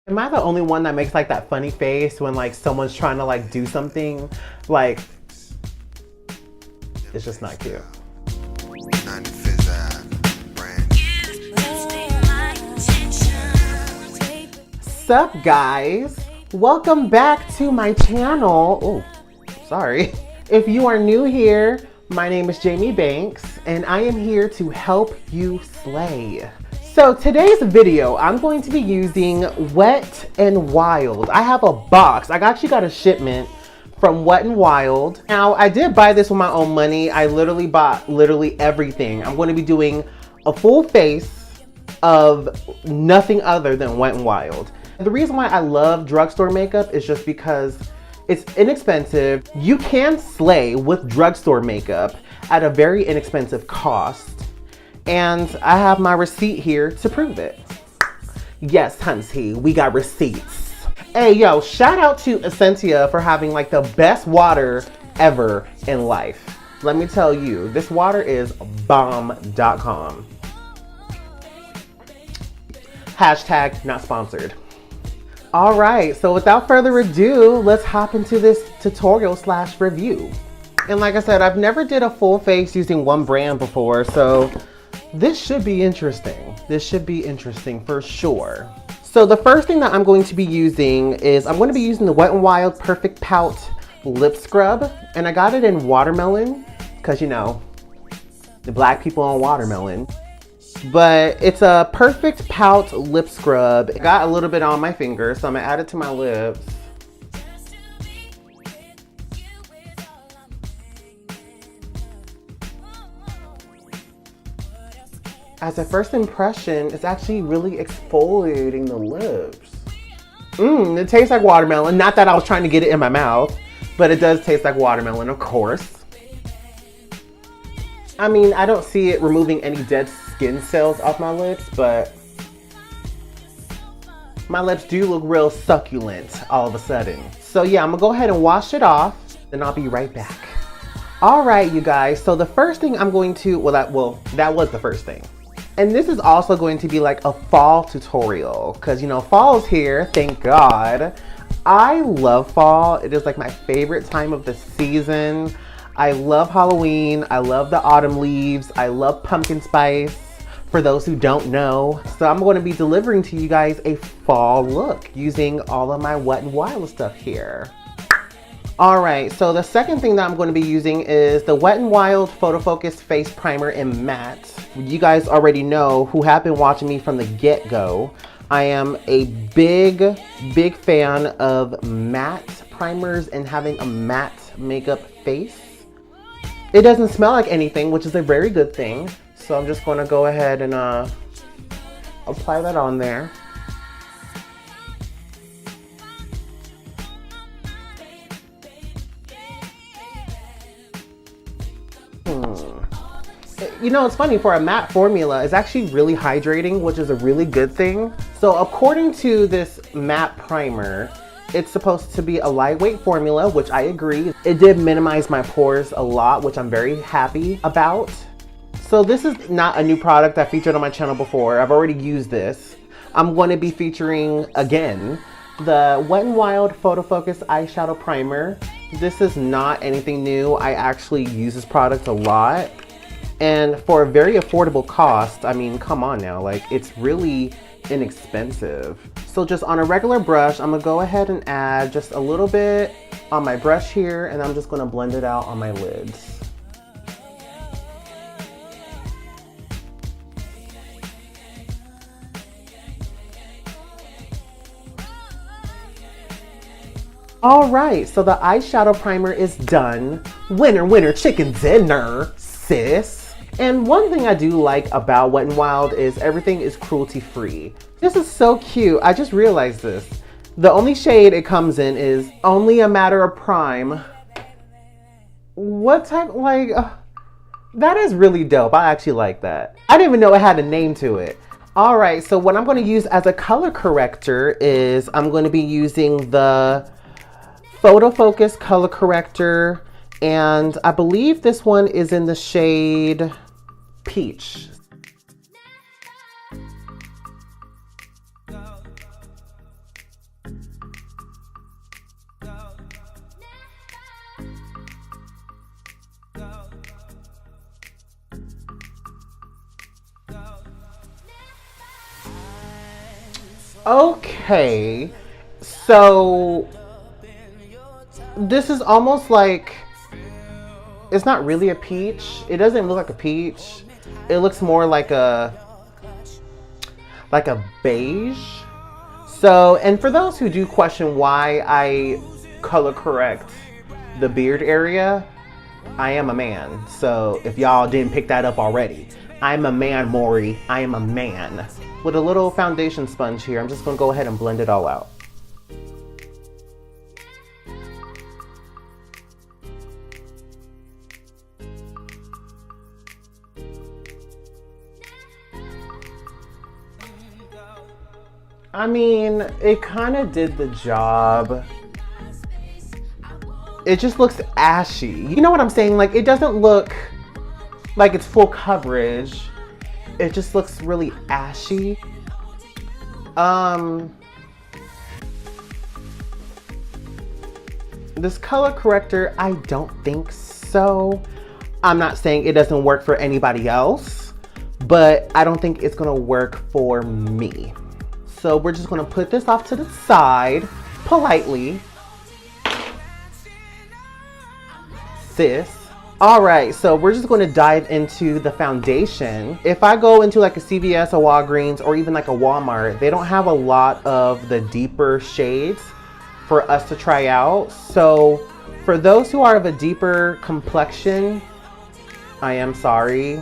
Am I the only one that makes like that funny face when like someone's trying to like do something? Like, it's just not cute. Sup guys? Welcome back to my channel. Oh, sorry. If you are new here, my name is Jaime Banks and I am here to help you slay. So today's video, I'm going to be using Wet n Wild. I have a box. I actually got a shipment from Wet n Wild. Now, I did buy this with my own money. I literally bought everything. I'm going to be doing a full face of nothing other than Wet n Wild. The reason why I love drugstore makeup is just because it's inexpensive. You can slay with drugstore makeup at a very inexpensive cost. And I have my receipt here to prove it. Yes, hunty, we got receipts. Hey, yo, shout out to Essentia for having like the best water ever in life. Let me tell you, this water is bomb.com. Hashtag not sponsored. All right, so without further ado, let's hop into this tutorial / review. And like I said, I've never did a full face using one brand before, so this should be interesting. This should be interesting for sure. So the first thing that I'm going to be using is I'm going to be using the Wet n Wild Perfect Pout Lip Scrub. And I got it in watermelon because, you know, the black people on watermelon. But it's a Perfect Pout Lip Scrub. It got a little bit on my finger, so I'm going to add it to my lips. As a first impression, it's actually really exfoliating the lips. It tastes like watermelon. Not that I was trying to get it in my mouth, but it does taste like watermelon, of course. I mean, I don't see it removing any dead skin cells off my lips, but my lips do look real succulent all of a sudden. So yeah, I'm gonna go ahead and wash it off, and I'll be right back. All right, you guys, so the first thing I'm going to, that was the first thing. And this is also going to be like a fall tutorial because, you know, fall's here, thank God. I love fall. It is like my favorite time of the season. I love Halloween. I love the autumn leaves. I love pumpkin spice, for those who don't know. So I'm going to be delivering to you guys a fall look using all of my Wet n Wild stuff here. All right, so the second thing that I'm going to be using is the Wet n Wild Photo Focus Face Primer in Matte. You guys already know, who have been watching me from the get-go, I am a big fan of matte primers and having a matte makeup face. It doesn't smell like anything, which is a very good thing. So I'm just going to go ahead and apply that on there. You know, it's funny, for a matte formula, it's actually really hydrating, which is a really good thing. So according to this matte primer, it's supposed to be a lightweight formula, which I agree. It did minimize my pores a lot, which I'm very happy about. So this is not a new product I featured on my channel before. I've already used this. I'm going to be featuring, again, the Wet n Wild Photo Focus Eyeshadow Primer. This is not anything new. I actually use this product a lot. And for a very affordable cost, I mean, come on now, like, it's really inexpensive. So just on a regular brush, I'm gonna go ahead and add just a little bit on my brush here, and I'm just gonna blend it out on my lids. All right, so the eyeshadow primer is done. Winner, winner, chicken dinner, sis. And one thing I do like about Wet n Wild is everything is cruelty free. This is so cute. I just realized this. The only shade it comes in is Only a Matter of Prime. What type, like, that is really dope. I actually like that. I didn't even know it had a name to it. All right, so what I'm going to use as a color corrector is I'm going to be using the Photo Focus Color Corrector. And I believe this one is in the shade Peach. Okay, so this is almost like, it's not really a peach. It doesn't look like a peach. It looks more like a beige. So, and for those who do question why I color correct the beard area, I am a man. So if y'all didn't pick that up already, I'm a man, Maury. I am a man. With a little foundation sponge here, I'm just gonna go ahead and blend it all out. I mean, it kind of did the job. It just looks ashy. You know what I'm saying? Like, it doesn't look like it's full coverage. It just looks really ashy. This color corrector, I don't think so. I'm not saying it doesn't work for anybody else, but I don't think it's gonna work for me. So we're just gonna put this off to the side, politely. Sis. All right, so we're just gonna dive into the foundation. If I go into like a CVS, a Walgreens, or even like a Walmart, they don't have a lot of the deeper shades for us to try out. So for those who are of a deeper complexion, I am sorry.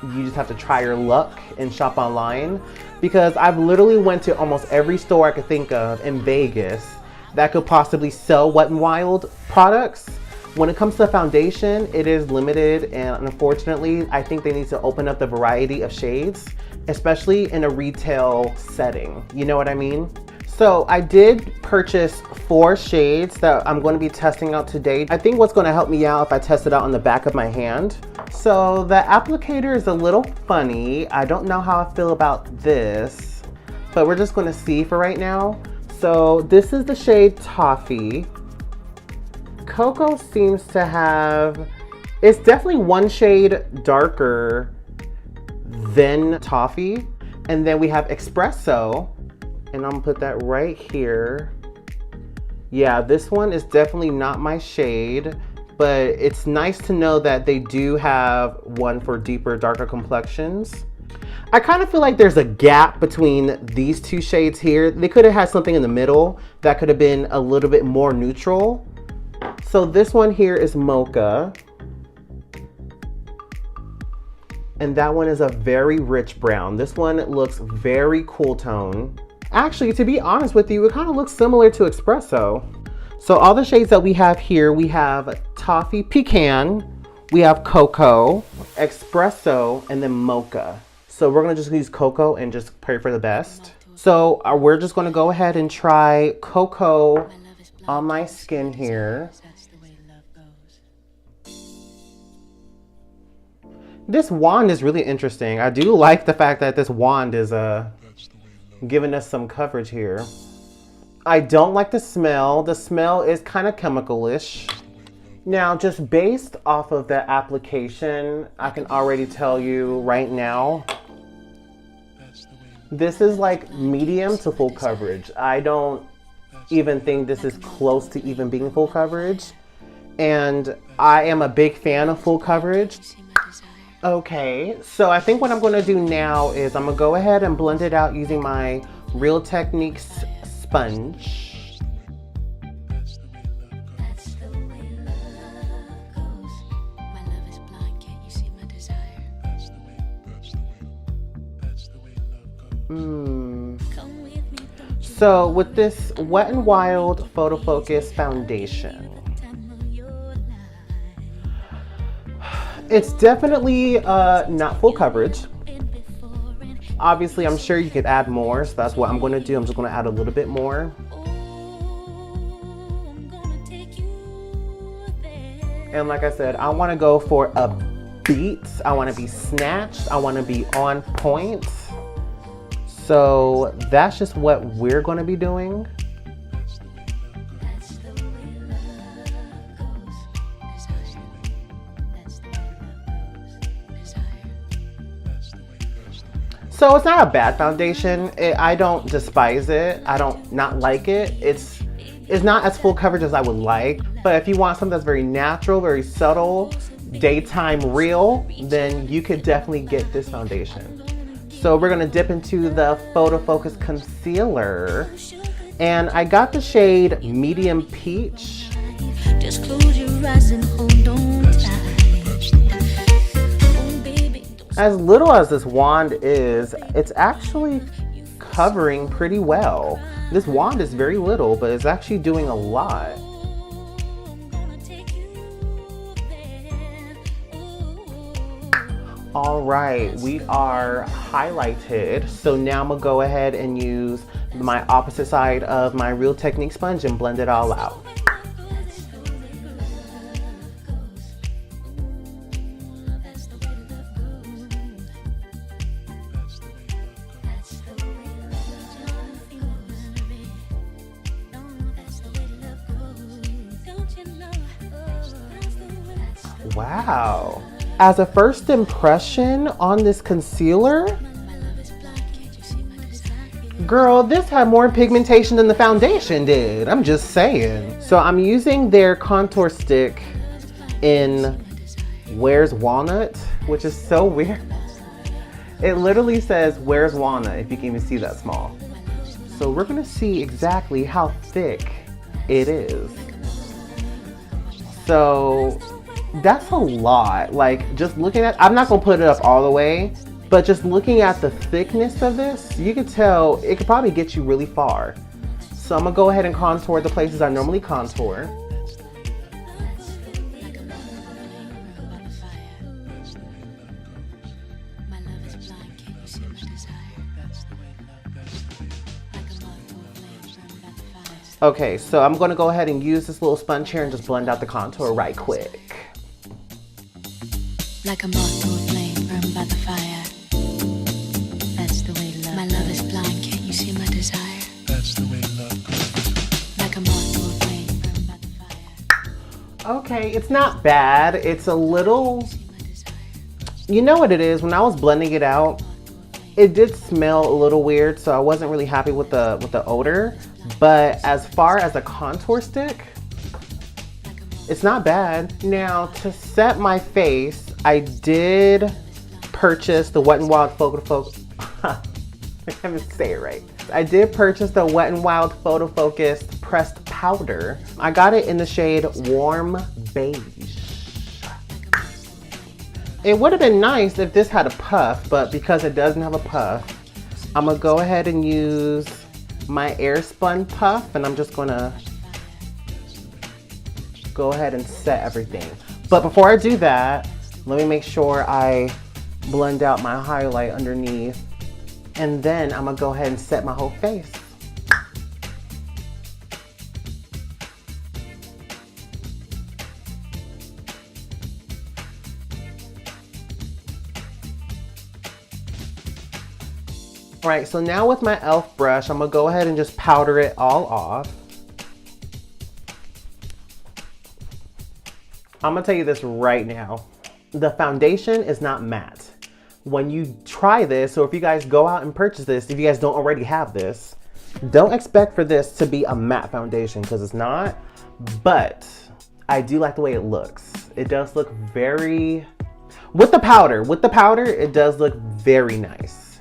You just have to try your luck and shop online, because I've literally went to almost every store I could think of in Vegas that could possibly sell Wet n Wild products. When it comes to foundation, it is limited, and unfortunately, I think they need to open up the variety of shades, especially in a retail setting. You know what I mean? So I did purchase 4 shades that I'm going to be testing out today. I think what's going to help me out if I test it out on the back of my hand. So the applicator is a little funny. I don't know how I feel about this, but we're just going to see for right now. So this is the shade Toffee. Cocoa seems to have, it's definitely one shade darker than Toffee. And then we have Espresso, and I'm gonna put that right here. Yeah, this one is definitely not my shade, but it's nice to know that they do have one for deeper, darker complexions. I kind of feel like there's a gap between these 2 shades here. They could have had something in the middle that could have been a little bit more neutral. So this one here is Mocha. And that one is a very rich brown. This one looks very cool tone. Actually, to be honest with you, it kind of looks similar to Espresso. So all the shades that we have here, we have Toffee Pecan, we have Cocoa, Espresso, and then Mocha. So we're gonna just use Cocoa and just pray for the best. So we're just gonna go ahead and try Cocoa on my skin here. This wand is really interesting. I do like the fact that this wand is giving us some coverage here. I don't like the smell. The smell is kind of chemical-ish. Now, just based off of the application, I can already tell you right now, this is like medium to full coverage. I don't even think this is close to even being full coverage. And I am a big fan of full coverage. Okay, so I think what I'm gonna do now is I'm gonna go ahead and blend it out using my Real Techniques sponge. So with this Wet n Wild Photo Focus foundation, it's definitely not full coverage. Obviously, I'm sure you could add more, so that's what I'm going to do. I'm just going to add a little bit more. And like I said, I want to go for a beat. I want to be snatched. I want to be on point. So that's just what we're going to be doing. So it's not a bad foundation. I don't despise it. I don't not like it. It's not as full coverage as I would like. But if you want something that's very natural, very subtle, daytime real, then you could definitely get this foundation. So we're gonna dip into the Photo Focus Concealer. And I got the shade Medium Peach. Just close your eyes and hold on tight. Oh, baby, As little as this wand is, it's actually covering pretty well. This wand is very little, but it's actually doing a lot. All right, we are highlighted. So now I'm gonna go ahead and use my opposite side of my Real Technique sponge and blend it all out. Wow. As a first impression on this concealer, girl, this had more pigmentation than the foundation did. I'm just saying. So I'm using their contour stick in Where's Walnut, which is so weird. It literally says Where's Walnut, if you can even see that small. So we're gonna see exactly how thick it is. So that's a lot. Like, just looking at, I'm not gonna put it up all the way, but just looking at the thickness of this, you can tell it could probably get you really far. So I'm gonna go ahead and contour the places I normally contour. Okay, so I'm gonna go ahead and use this little sponge here and just blend out the contour right quick. like a moth to a flame burned by the fire. That's the way love. My love is blind, can't you see my desire? That's the way love goes. Like a moth to a flame burned by the fire. Okay, it's not bad. It's a little, you know what it is, when I was blending it out, it did smell a little weird, so I wasn't really happy with the odor. But as far as a contour stick, it's not bad. Now, to set my face, I did purchase the Wet n Wild Photo Focus. I can't even say it right. I did purchase the Wet n Wild Photo Focus pressed powder. I got it in the shade Warm Beige. It would have been nice if this had a puff, but because it doesn't have a puff, I'm gonna go ahead and use my Airspun puff, and I'm just gonna go ahead and set everything. But before I do that, let me make sure I blend out my highlight underneath, and then I'm gonna go ahead and set my whole face. All right, so now with my e.l.f. brush, I'm gonna go ahead and just powder it all off. I'm gonna tell you this right now. The foundation is not matte. When you try this, or if you guys go out and purchase this, if you guys don't already have this, don't expect for this to be a matte foundation, because it's not, but I do like the way it looks. It does look very, with the powder, it does look very nice.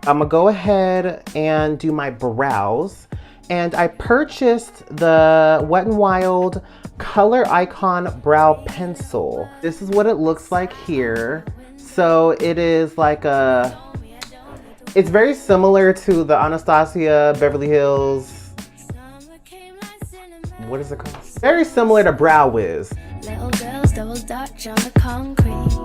I'm gonna go ahead and do my brows, and I purchased the Wet n Wild Color Icon Brow Pencil. This is what it looks like here. So it is like it's very similar to the Anastasia Beverly Hills, what is it called? Very similar to Brow Wiz. Little girls double dutch on the concrete.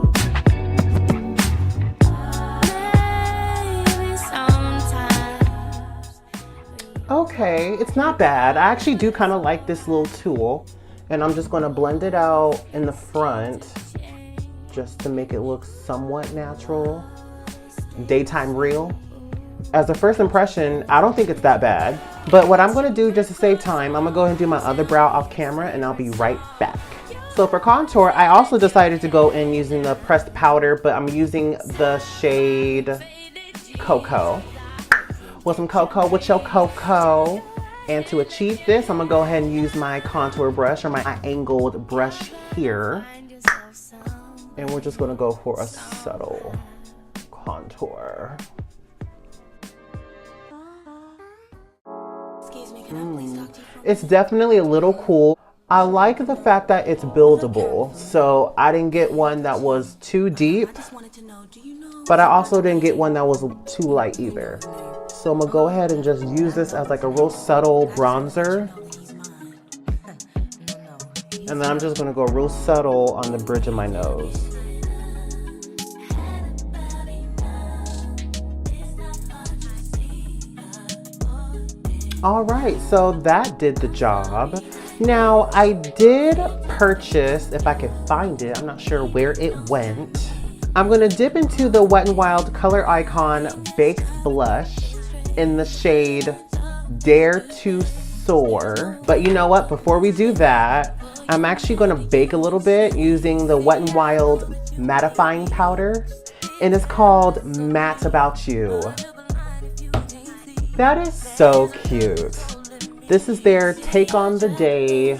Okay, it's not bad. I actually do kind of like this little tool, and I'm just gonna blend it out in the front just to make it look somewhat natural, daytime real. As a first impression, I don't think it's that bad, but what I'm gonna do just to save time, I'm gonna go ahead and do my other brow off camera, and I'll be right back. So for contour, I also decided to go in using the pressed powder, but I'm using the shade cocoa. With some cocoa with your cocoa. And to achieve this, I'm gonna go ahead and use my contour brush or my angled brush here. And we're just gonna go for a subtle contour. It's definitely a little cool. I like the fact that it's buildable. So I didn't get one that was too deep, but I also didn't get one that was too light either. So I'm gonna go ahead and just use this as like a real subtle bronzer. And then I'm just gonna go real subtle on the bridge of my nose. All right, so that did the job. Now I did purchase, if I could find it, I'm not sure where it went. I'm gonna dip into the Wet n Wild Color Icon Baked Blush in the shade Dare to Soar. But you know what, before we do that, I'm actually gonna bake a little bit using the Wet n Wild Mattifying Powder. And it's called Matte About You. That is so cute. This is their Take on the Day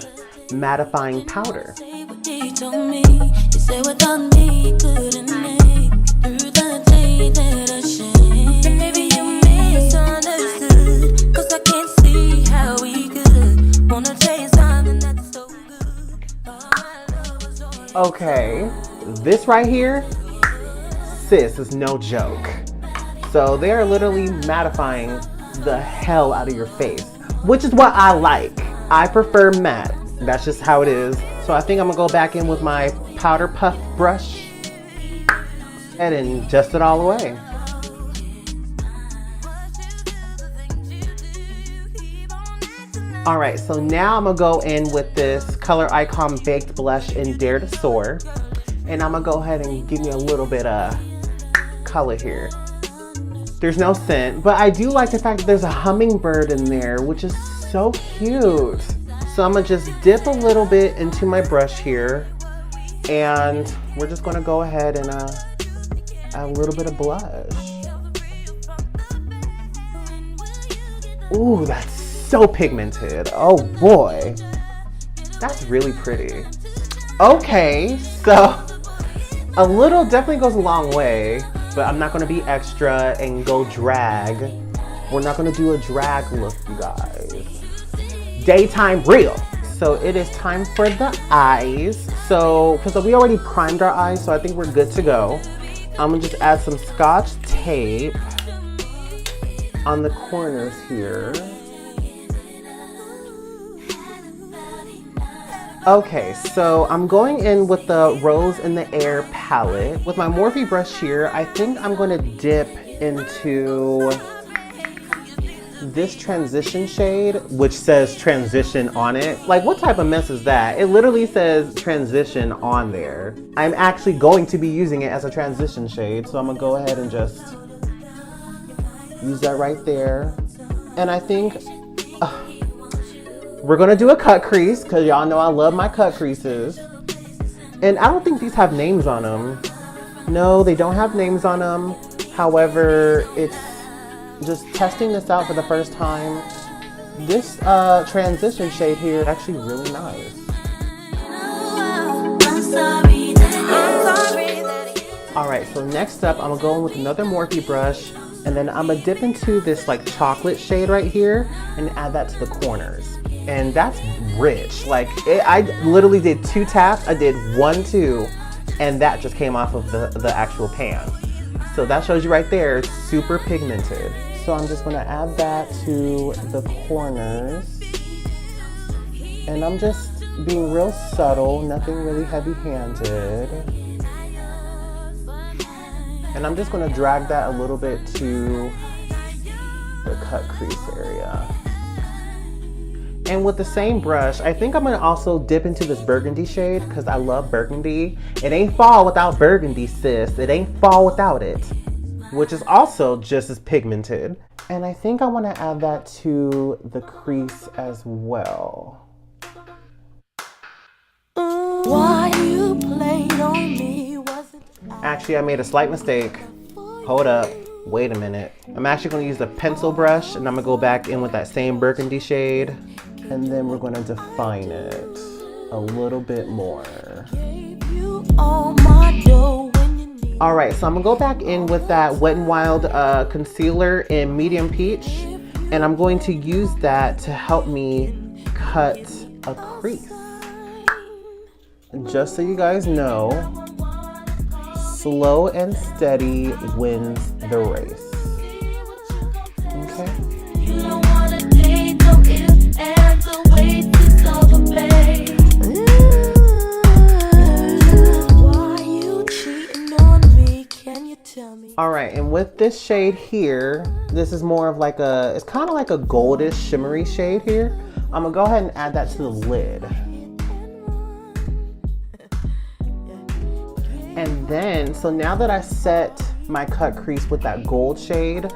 mattifying powder. Okay, this right here, sis, is no joke. So they're literally mattifying the hell out of your face, which is what I like. I prefer matte. That's just how it is. So I think I'm gonna go back in with my powder puff brush and adjust it all the way. All right, so now I'm gonna go in with this Color Icon Baked Blush in Dare to Soar. And I'm gonna go ahead and give me a little bit of color here. There's no scent, but I do like the fact that there's a hummingbird in there, which is so cute. So I'm gonna just dip a little bit into my brush here, and we're just gonna go ahead and add a little bit of blush. Ooh, that's so pigmented. Oh boy, that's really pretty. Okay, so a little definitely goes a long way. But I'm not gonna be extra and go drag. We're not gonna do a drag look, you guys. Daytime real. So it is time for the eyes. So, because we already primed our eyes, so I think we're good to go. I'm gonna just add some Scotch tape on the corners here. Okay, so I'm going in with the Rose in the Air palette. With my Morphe brush here, I think I'm going to dip into this transition shade, which says transition on it. Like, what type of mess is that? It literally says transition on there. I'm actually going to be using it as a transition shade, so I'm gonna go ahead and just use that right there. And I think we're gonna do a cut crease, because y'all know I love my cut creases. And I don't think these have names on them. No, they don't have names on them. However, it's just testing this out for the first time. This transition shade here is actually really nice. Alright, so next up, I'm gonna go in with another Morphe brush, and then I'm gonna dip into this like chocolate shade right here and add that to the corners. And that's rich. Like, I literally did 2 taps. I did 1, 2, and that just came off of the actual pan. So that shows you right there, it's super pigmented. So I'm just gonna add that to the corners. And I'm just being real subtle, nothing really heavy-handed. And I'm just gonna drag that a little bit to the cut crease area. And with the same brush, I think I'm gonna also dip into this burgundy shade because I love burgundy. It ain't fall without burgundy, sis. It ain't fall without it. Which is also just as pigmented. And I think I wanna add that to the crease as well. Why you played on me wasn't Actually, I made a slight mistake. Hold up. Wait a minute. I'm actually going to use the pencil brush, and I'm going to go back in with that same burgundy shade. And then we're going to define it a little bit more. All right, so I'm going to go back in with that Wet n Wild concealer in medium peach. And I'm going to use that to help me cut a crease. Just so you guys know, slow and steady wins the race. Okay. You don't wanna take no ifs, ands, or ways to solve a babe. Why you cheating on me? Can you tell me? All right, and with this shade here, this is more of like a, it's kind of like a goldish shimmery shade here. I'm gonna go ahead and add that to the lid. And then, so now that I set my cut crease with that gold shade,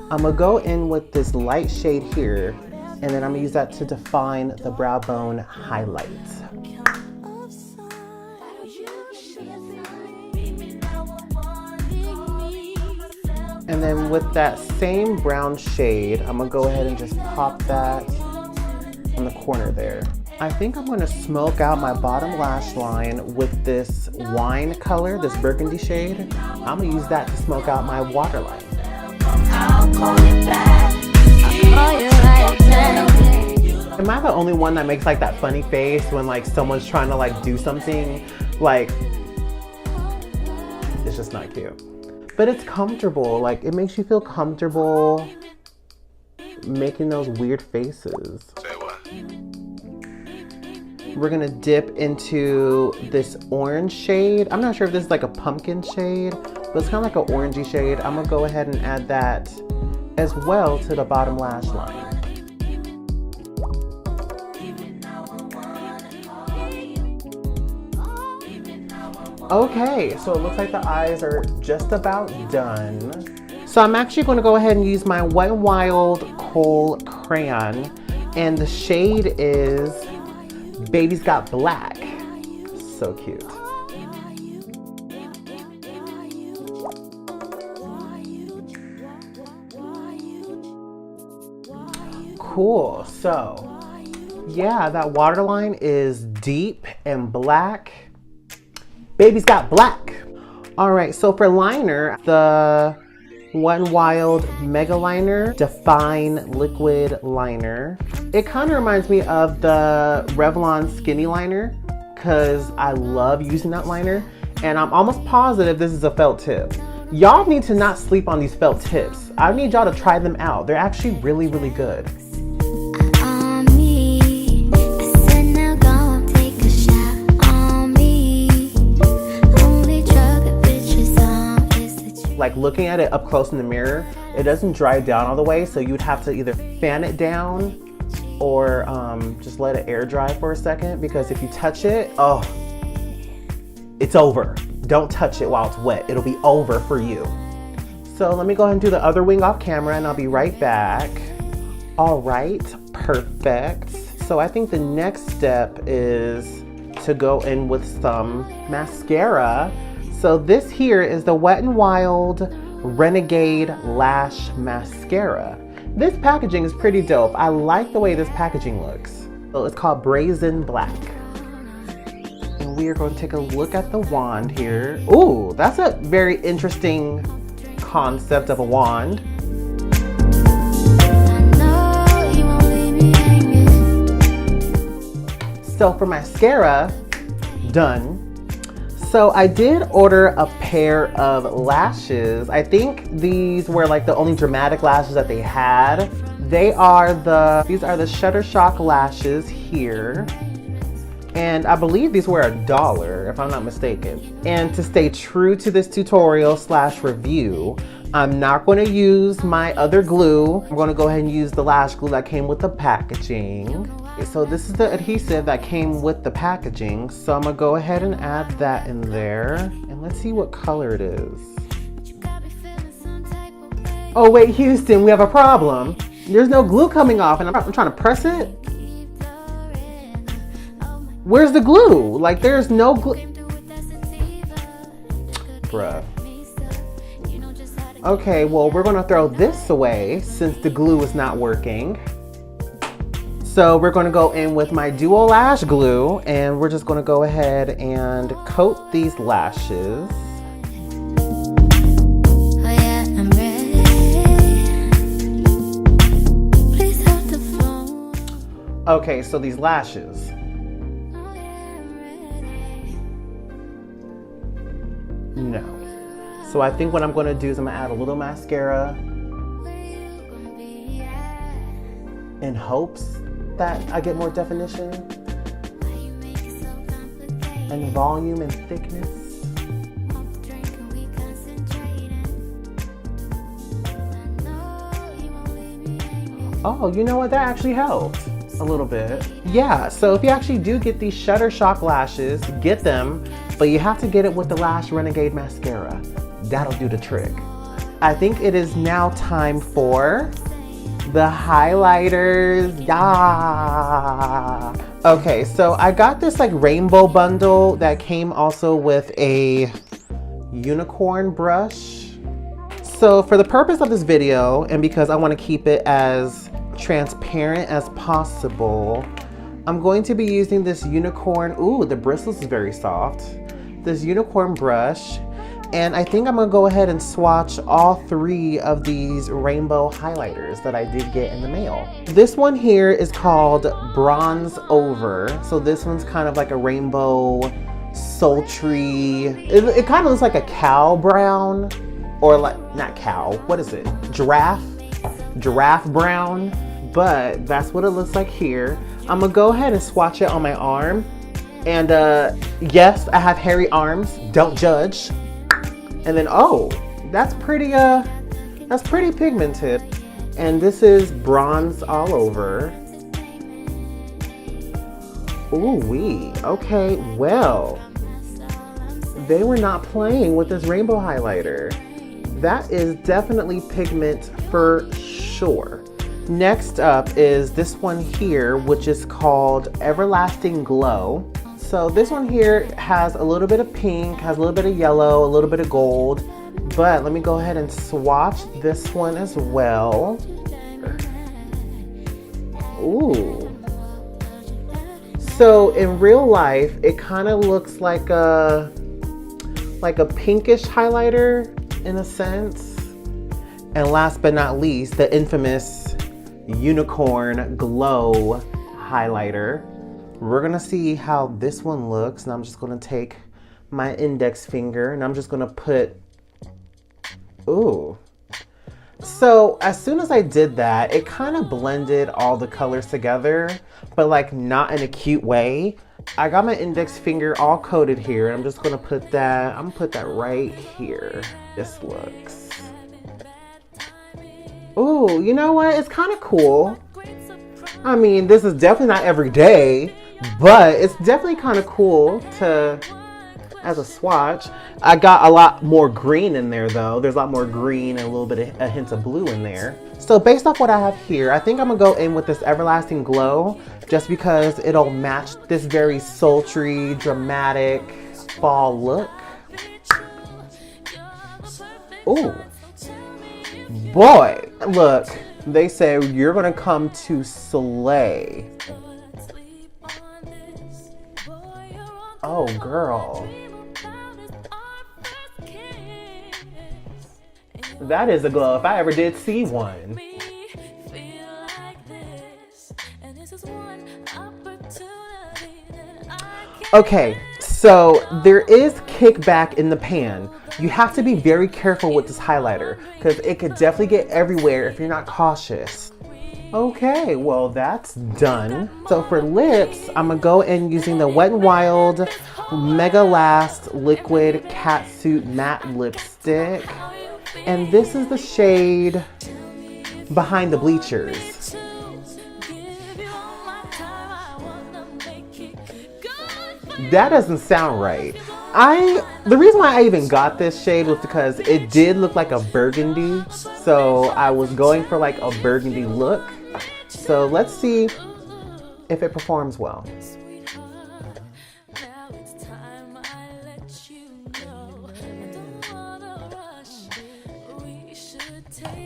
I'm gonna go in with this light shade here, and then I'm gonna use that to define the brow bone highlight. And then with that same brown shade, I'm gonna go ahead and just pop that on the corner there. I think I'm gonna smoke out my bottom lash line with this wine color, this burgundy shade. I'm gonna use that to smoke out my waterline. Am I the only one that makes like that funny face when like someone's trying to like do something? Like, it's just not cute. But it's comfortable, like it makes you feel comfortable making those weird faces. Say what? We're gonna dip into this orange shade. I'm not sure if this is like a pumpkin shade, but it's kind of like an orangey shade. I'm gonna go ahead and add that as well to the bottom lash line. Okay, so it looks like the eyes are just about done. So I'm actually gonna go ahead and use my Wet n Wild Kohl crayon, and the shade is Baby's Got Black. So cute. Cool, so yeah, that waterline is deep and black. Baby's Got Black. All right, so for liner, the Wet n Wild Mega Liner Define Liquid Liner. It kind of reminds me of the Revlon Skinny Liner because I love using that liner, and I'm almost positive this is a felt tip. Y'all need to not sleep on these felt tips. I need y'all to try them out. They're actually really, really good. Like looking at it up close in the mirror, it doesn't dry down all the way, so you'd have to either fan it down or just let it air dry for a second, because if you touch it, oh, it's over. Don't touch it while it's wet. It'll be over for you. So let me go ahead and do the other wing off camera and I'll be right back. All right, perfect. So I think the next step is to go in with some mascara. So this here is the Wet n Wild Renegade Lash Mascara. This packaging is pretty dope. I like the way this packaging looks. So it's called Brazen Black. And we are going to take a look at the wand here. Ooh, that's a very interesting concept of a wand. So for mascara, done. So I did order a pair of lashes. I think these were like the only dramatic lashes that they had. These are the Shuttershock lashes here. And I believe these were $1, if I'm not mistaken. And to stay true to this tutorial / review, I'm not going to use my other glue. I'm going to go ahead and use the lash glue that came with the packaging. So this is the adhesive that came with the packaging. So I'm gonna go ahead and add that in there. And let's see what color it is. Oh wait, Houston, we have a problem. There's no glue coming off and I'm trying to press it. Where's the glue? Like there's no glue. Bruh. Okay, well, we're gonna throw this away since the glue is not working. So we're gonna go in with my Duo Lash Glue and we're just gonna go ahead and coat these lashes. Okay, so these lashes. No. So I think what I'm gonna do is I'm gonna add a little mascara in hopes that I get more definition and volume and thickness. Oh, you know what? That actually helped a little bit. Yeah, so if you actually do get these Shuttershock lashes, get them, but you have to get it with the Lash Renegade mascara. That'll do the trick. I think it is now time for the highlighters. Yeah. Okay, so I got this like rainbow bundle that came also with a unicorn brush. So for the purpose of this video, and because I want to keep it as transparent as possible, I'm going to be using this unicorn. Ooh, the bristles is very soft. This unicorn brush. And I think I'm gonna go ahead and swatch all 3 of these rainbow highlighters that I did get in the mail. This one here is called Bronze Over. So this one's kind of like a rainbow, sultry. It kind of looks like a cow brown, or like, not cow, what is it? Giraffe brown, but that's what it looks like here. I'm gonna go ahead and swatch it on my arm. And yes, I have hairy arms, don't judge. And then, oh, that's pretty pigmented. And this is Bronze All Over. Ooh wee, okay, well, they were not playing with this rainbow highlighter. That is definitely pigment for sure. Next up is this one here, which is called Everlasting Glow. So this one here has a little bit of pink, has a little bit of yellow, a little bit of gold, but let me go ahead and swatch this one as well. Ooh. So in real life, it kind of looks like a pinkish highlighter in a sense. And last but not least, the infamous Unicorn Glow highlighter. We're gonna see how this one looks, and I'm just gonna take my index finger and I'm just gonna put, ooh. So as soon as I did that, it kind of blended all the colors together, but like not in a cute way. I got my index finger all coated here, and I'm just gonna put that, I'm gonna put that right here. This looks. Ooh, you know what? It's kind of cool. I mean, this is definitely not every day, but it's definitely kind of cool to, as a swatch. I got a lot more green in there though. There's a lot more green and a little bit of a hint of blue in there. So based off what I have here, I think I'm gonna go in with this Everlasting Glow just because it'll match this very sultry, dramatic fall look. Ooh. Boy, look, they say you're gonna come to slay. Oh, girl. That is a glow if I ever did see one. Okay, so there is kickback in the pan. You have to be very careful with this highlighter because it could definitely get everywhere if you're not cautious. Okay, well that's done. So for lips, I'm gonna go in using the Wet n Wild Mega Last Liquid Catsuit Matte Lipstick. And this is the shade Behind the Bleachers. That doesn't sound right. The reason why I even got this shade was because it did look like a burgundy. So I was going for like a burgundy look. So let's see if it performs well.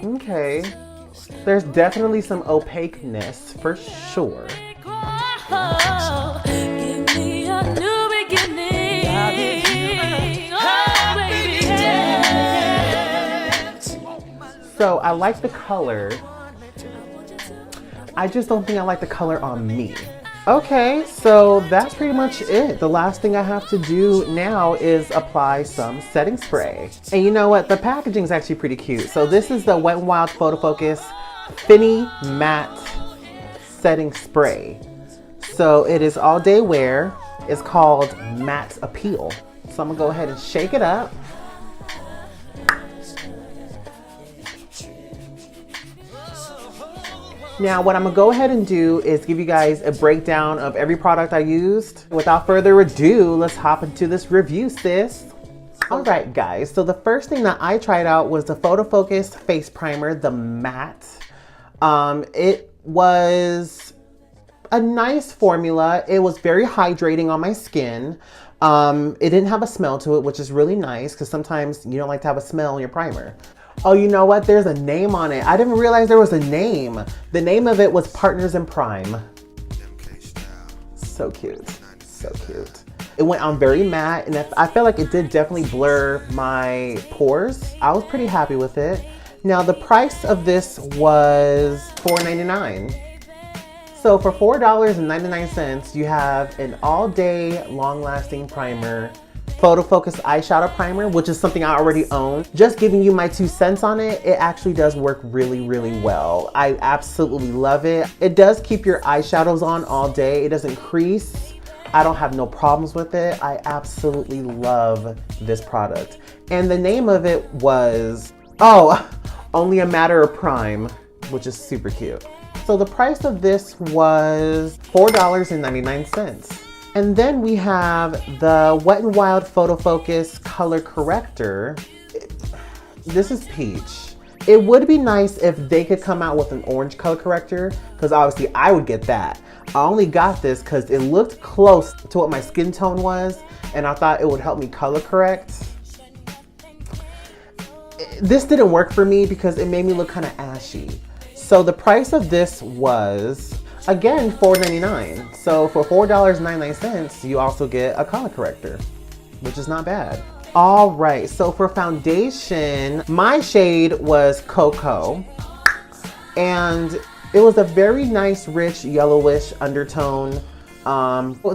Okay. There's definitely some opaqueness for sure. Oh, give me a new beginning. Oh, baby, dance. So I like the color. I just don't think I like the color on me. Okay, so that's pretty much it. The last thing I have to do now is apply some setting spray. And you know what? The packaging is actually pretty cute. So this is the Wet n Wild Photo Focus Finny Matte Setting Spray. So it is all day wear. It's called Matte Appeal. So I'm gonna go ahead and shake it up. Now what I'm gonna go ahead and do is give you guys a breakdown of every product I used. Without further ado, let's hop into this review, sis. All right, guys, so the first thing that I tried out was the Photo Focus Face Primer, the matte. It was a nice formula. It was very hydrating on my skin. It didn't have a smell to it, which is really nice because sometimes you don't like to have a smell in your primer. Oh, you know what? There's a name on it. I didn't realize there was a name. The name of it was Partners in Prime. So cute. So cute. It went on very matte, and I felt like it did definitely blur my pores. I was pretty happy with it. Now, the price of this was $4.99. So for $4.99, you have an all-day, long-lasting primer, Photo Focus eyeshadow primer, which is something I already own. Just giving you my 2 cents on it, it actually does work really, really well. I absolutely love it. It does keep your eyeshadows on all day. It doesn't crease. I don't have no problems with it. I absolutely love this product. And the name of it was, Only a Matter of Prime, which is super cute. So the price of this was $4.99. And then we have the Wet n Wild Photo Focus Color Corrector. This is peach. It would be nice if they could come out with an orange color corrector, because obviously I would get that. I only got this because it looked close to what my skin tone was, and I thought it would help me color correct. This didn't work for me because it made me look kind of ashy. So the price of this was, again, $4.99. So for $4.99, you also get a color corrector, which is not bad. All right, so for foundation, my shade was Cocoa, and it was a very nice, rich, yellowish undertone.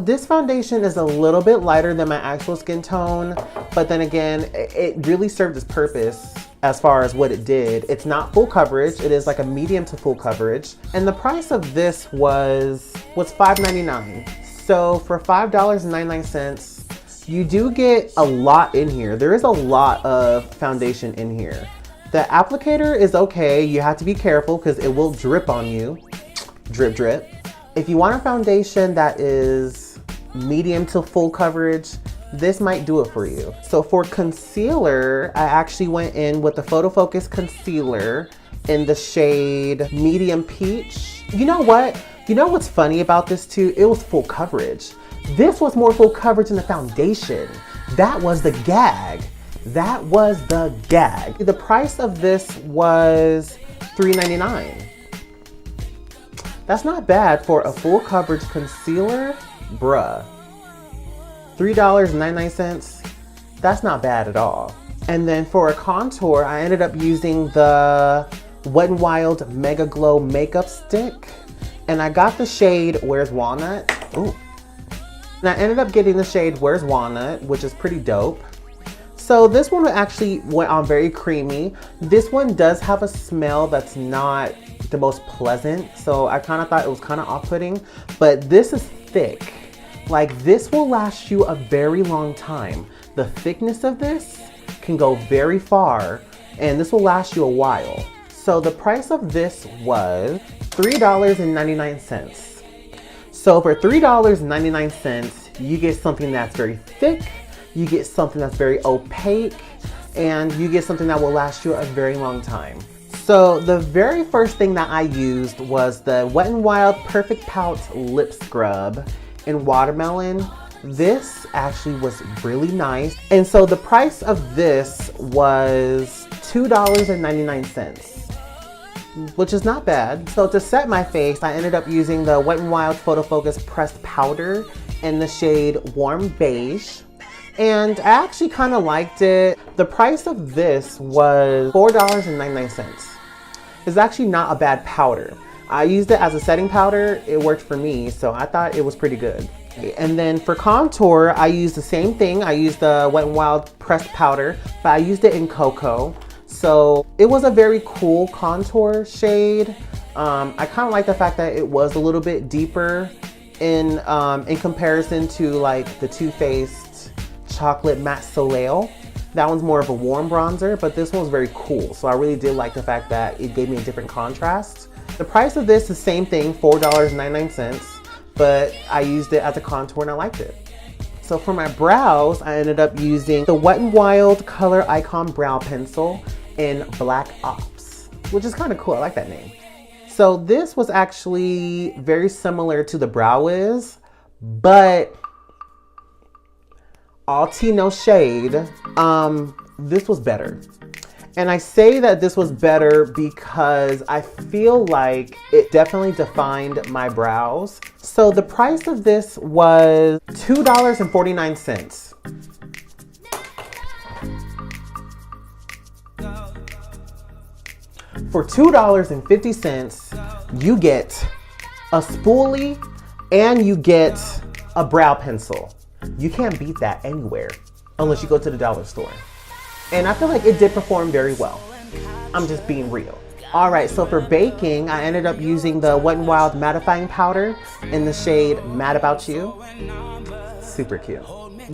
This foundation is a little bit lighter than my actual skin tone, but then again, it really served its purpose as far as what it did. It's not full coverage. It is like a medium to full coverage. And the price of this was $5.99. So for $5.99, you do get a lot in here. There is a lot of foundation in here. The applicator is okay. You have to be careful because it will drip on you. Drip, drip. If you want a foundation that is medium to full coverage, this might do it for you. So for concealer, I actually went in with the Photo Focus concealer in the shade Medium Peach. You know what? You know what's funny about this too? It was full coverage. This was more full coverage than the foundation. That was the gag. That was the gag. The price of this was $3.99. That's not bad for a full coverage concealer, bruh. $3.99, that's not bad at all. And then for a contour, I ended up using the Wet n Wild MegaGlo makeup stick, and I got the shade Where's Walnut. Ooh. And I ended up getting the shade Where's Walnut, which is pretty dope. So this one actually went on very creamy. This one does have a smell that's not the most pleasant, so I kind of thought it was kind of off-putting, but this is thick. Like, this will last you a very long time. The thickness of this can go very far, and this will last you a while. So the price of this was $3.99. So for $3.99, you get something that's very thick, you get something that's very opaque, and you get something that will last you a very long time. So the very first thing that I used was the Wet n Wild Perfect Pout Lip Scrub in Watermelon. This actually was really nice. And so the price of this was $2.99. which is not bad. So to set my face, I ended up using the Wet n Wild Photo Focus Pressed Powder in the shade Warm Beige. And I actually kind of liked it. The price of this was $4.99. It's actually not a bad powder. I used it as a setting powder. It worked for me, so I thought it was pretty good. And then for contour, I used the same thing. I used the Wet n Wild Pressed Powder, but I used it in Cocoa. So it was a very cool contour shade. I kind of like the fact that it was a little bit deeper in comparison to like the Too Faced Chocolate Matte Soleil. That one's more of a warm bronzer, but this one was very cool. So I really did like the fact that it gave me a different contrast. The price of this is the same thing, $4.99, but I used it as a contour and I liked it. So for my brows, I ended up using the Wet n Wild Color Icon Brow Pencil in Black Ops, which is kind of cool. I like that name. So this was actually very similar to the Brow Wiz, but all tea, no shade, this was better. And I say that this was better because I feel like it definitely defined my brows. So the price of this was $2.49. For $2.50, you get a spoolie and you get a brow pencil. You can't beat that anywhere unless you go to the dollar store. And I feel like it did perform very well. I'm just being real. All right, so for baking, I ended up using the Wet n Wild Mattifying Powder in the shade Mad About You. Super cute.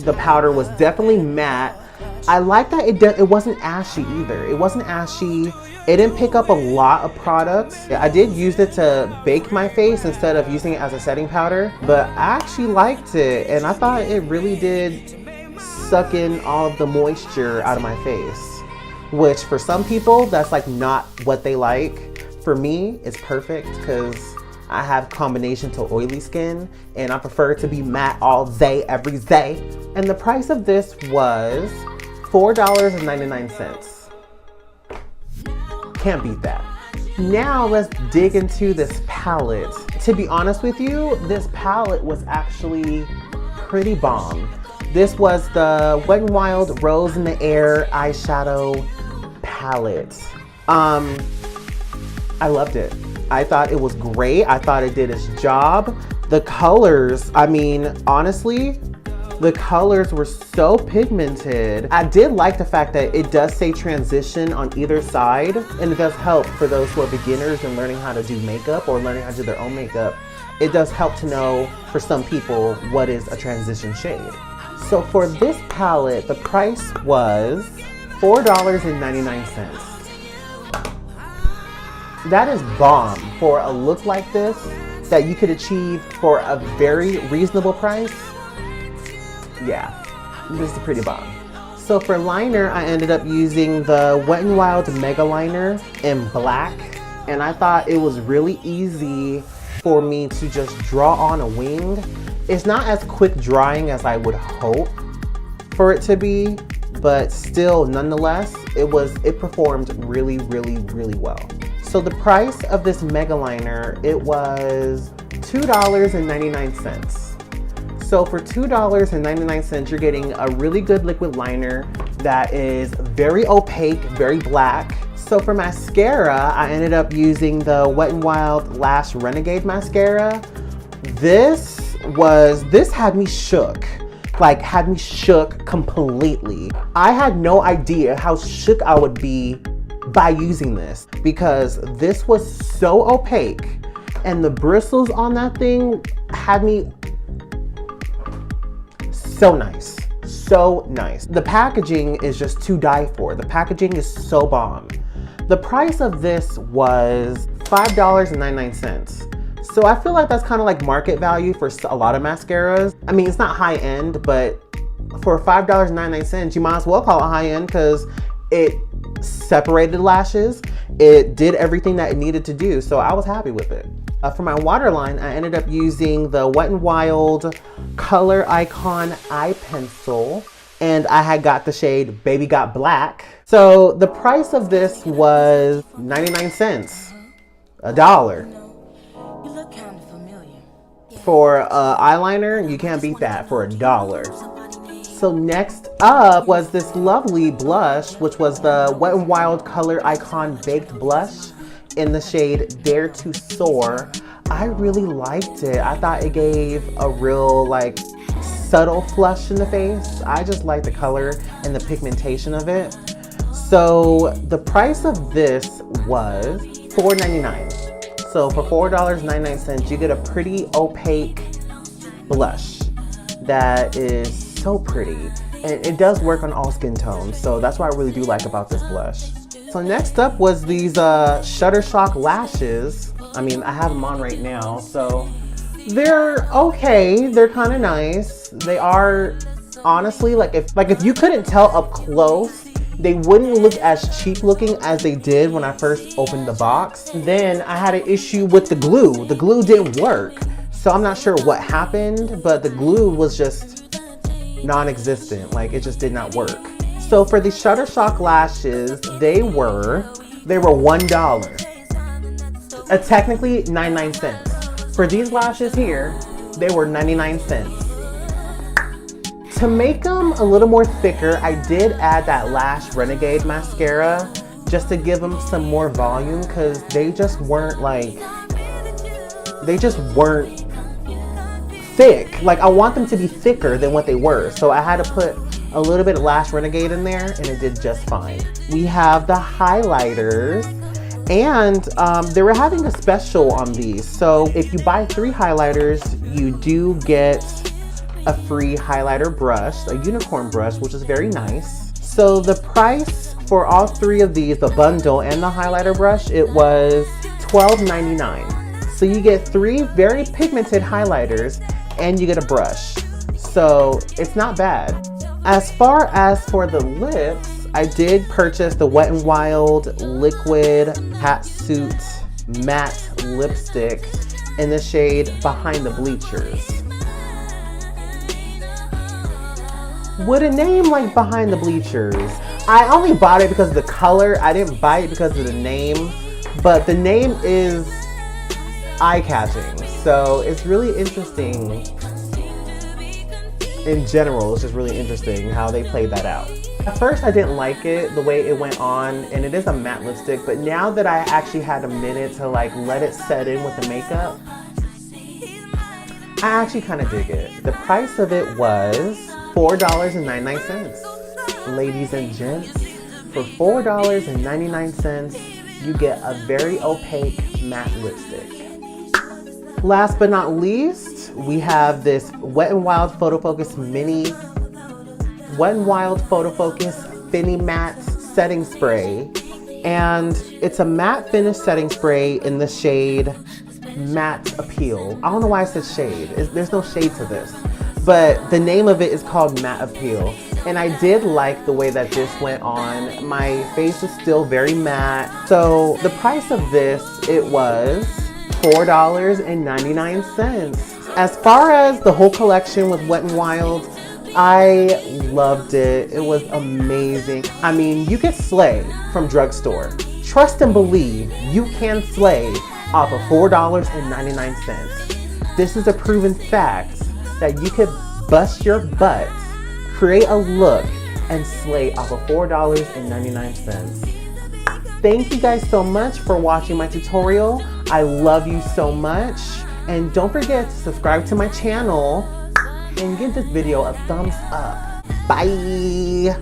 The powder was definitely matte. I like that it wasn't ashy either. It wasn't ashy. It didn't pick up a lot of product. I did use it to bake my face instead of using it as a setting powder, but I actually liked it and I thought it really did suck in all of the moisture out of my face, which for some people, that's like not what they like. For me, it's perfect because I have combination to oily skin and I prefer to be matte all day, every day. And the price of this was $4.99. Can't beat that. Now let's dig into this palette. To be honest with you, this palette was actually pretty bomb. This was the Wet n Wild Rose in the Air eyeshadow palette. I loved it. I thought it was great. I thought it did its job. The colors, I mean, honestly, the colors were so pigmented. I did like the fact that it does say transition on either side, and it does help for those who are beginners and learning how to do makeup or learning how to do their own makeup. It does help to know for some people what is a transition shade. So for this palette, the price was $4.99. That is bomb for a look like this that you could achieve for a very reasonable price. Yeah, this is pretty bomb. So for liner, I ended up using the Wet n Wild Mega Liner in black. And I thought it was really easy for me to just draw on a wing. It's not as quick drying as I would hope for it to be, but still, nonetheless, it performed really, really, really well. So the price of this Mega Liner, it was $2.99. So for $2.99, you're getting a really good liquid liner that is very opaque, very black. So for mascara, I ended up using the Wet n Wild Lash Renegade mascara. This had me shook. Like, had me shook completely. I had no idea how shook I would be by using this because this was so opaque and the bristles on that thing had me so nice, so nice. The packaging is just to die for. The packaging is so bomb. The price of this was $5.99. So I feel like that's kind of like market value for a lot of mascaras. I mean, it's not high end, but for $5.99, you might as well call it high end because it separated lashes. It did everything that it needed to do. So I was happy with it. For my waterline, I ended up using the Wet n Wild Color Icon Eye Pencil, and I had got the shade Baby Got Black. So the price of this was 99 cents. $1. You look kind of familiar. For eyeliner, you can't beat that for $1. So next up was this lovely blush, which was the Wet n Wild Color Icon Baked Blush in the shade Dare to Soar. I really liked it. I thought it gave a real like subtle flush in the face. I just like the color and the pigmentation of it. So the price of this was $4.99. So for $4.99, you get a pretty opaque blush that is so pretty. And it does work on all skin tones. So that's what I really do like about this blush. So next up was these Shuttershock lashes. I mean, I have them on right now. So they're okay. They're kind of nice. They are honestly, like if you couldn't tell up close, they wouldn't look as cheap looking as they did when I first opened the box. Then I had an issue with the glue. The glue didn't work. So I'm not sure what happened, but the glue was just non-existent. Like it just did not work. So for the Shuttershock lashes, they were $1. Technically 99 cents. For these lashes here, they were 99 cents. To make them a little more thicker, I did add that Lash Renegade mascara just to give them some more volume because they just weren't thick. Like I want them to be thicker than what they were. So I had to put a little bit of Lash Renegade in there and it did just fine. We have the highlighters and they were having a special on these. So if you buy 3 highlighters, you do get a free highlighter brush, a unicorn brush, which is very nice. So the price for all 3 of these, the bundle and the highlighter brush, it was $12.99. So you get 3 very pigmented highlighters and you get a brush. So it's not bad. As far as for the lips, I did purchase the Wet n Wild Liquid Catsuit Matte Lipstick in the shade Behind the Bleachers. With a name like Behind the Bleachers, I only bought it because of the color. I didn't buy it because of the name, but the name is eye-catching. So it's really interesting. In general, it's just really interesting how they played that out. At first, I didn't like it, the way it went on, and it is a matte lipstick, but now that I actually had a minute to like let it set in with the makeup, I actually kind of dig it. The price of it was $4.99. Ladies and gents, for $4.99, you get a very opaque matte lipstick. Last but not least, we have this Wet n Wild Photo Focus Fini Matte Setting Spray. And it's a matte finish setting spray in the shade Matte Appeal. I don't know why it says shade. There's no shade to this. But the name of it is called Matte Appeal. And I did like the way that this went on. My face is still very matte. So the price of this, it was $4.99. As far as the whole collection with Wet n Wild, I loved it. It was amazing. I mean, you can slay from drugstore. Trust and believe you can slay off of $4.99. This is a proven fact that you could bust your butt, create a look, and slay off of $4.99. Thank you guys so much for watching my tutorial. I love you so much. And don't forget to subscribe to my channel and give this video a thumbs up. Bye.